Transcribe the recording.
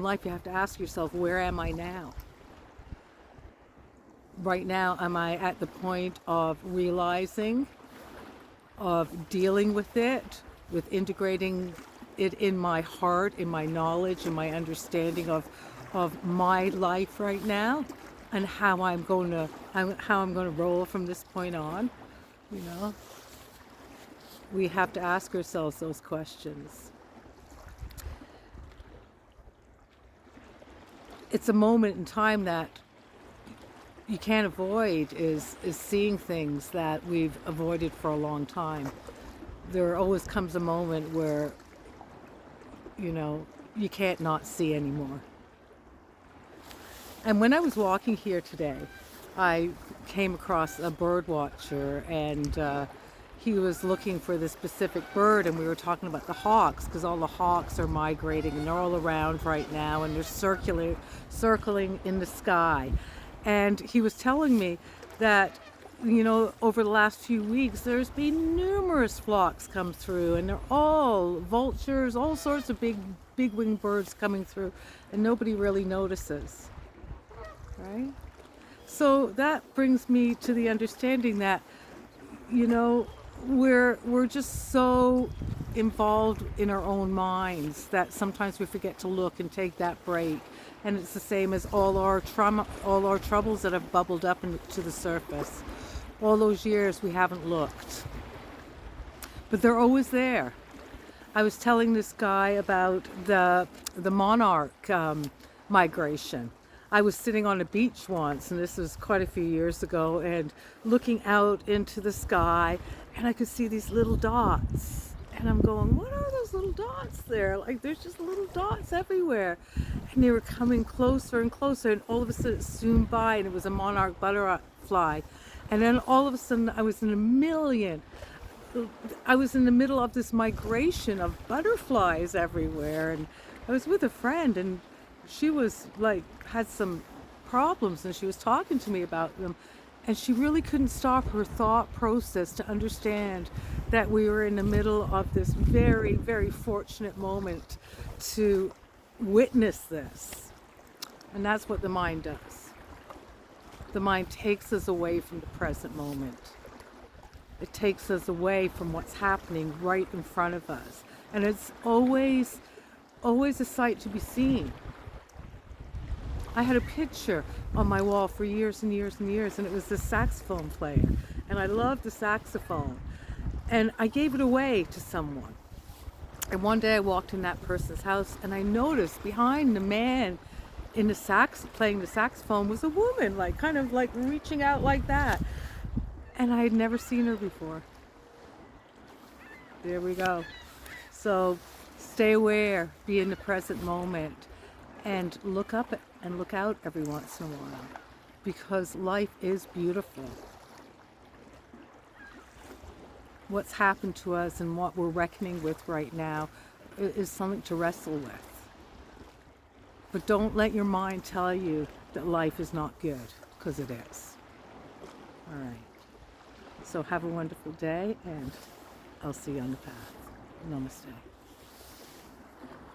in life, you have to ask yourself, where am I now? Right now, am I at the point of realizing, of dealing with it, with integrating it in my heart, in my knowledge, in my understanding of my life right now, and how I'm going to roll from this point on? You know, we have to ask ourselves those questions. It's a moment in time that you can't avoid, is seeing things that we've avoided for a long time. There always comes a moment where, you know, you can't not see anymore. And when I was walking here today, I came across a bird watcher, and he was looking for this specific bird, and we were talking about the hawks, because all the hawks are migrating and they're all around right now, and they're circling in the sky. And he was telling me that, you know, over the last few weeks, there's been numerous flocks come through, and they're all vultures, all sorts of big winged birds coming through, and nobody really notices, right? So that brings me to the understanding that, you know, we're just so involved in our own minds that sometimes we forget to look and take that break. And it's the same as all our trauma, all our troubles that have bubbled up into the surface. All those years we haven't looked, but they're always there. I was telling this guy about the monarch migration. I was sitting on a beach once, and this was quite a few years ago, and looking out into the sky, and I could see these little dots. And I'm going, what are those little dots there? Like, there's just little dots everywhere. And they were coming closer and closer, and all of a sudden it zoomed by, and it was a monarch butterfly. And then all of a sudden I was in the middle of this migration of butterflies everywhere. And I was with a friend, and she was like, had some problems, and she was talking to me about them, and she really couldn't stop her thought process to understand that we were in the middle of this very, very fortunate moment to witness this. And that's what the mind does. The mind takes us away from the present moment. It takes us away from what's happening right in front of us. And it's always a sight to be seen. I had a picture on my wall for years and years and years, and it was this saxophone player. And I loved the saxophone. And I gave it away to someone. And one day I walked in that person's house, and I noticed behind the man in the playing the saxophone was a woman, like kind of like reaching out like that. And I had never seen her before. There we go. So stay aware, be in the present moment, and look up and look out every once in a while, because life is beautiful. What's happened to us and what we're reckoning with right now is something to wrestle with. But don't let your mind tell you that life is not good, because it is. All right. So have a wonderful day, and I'll see you on the path. Namaste.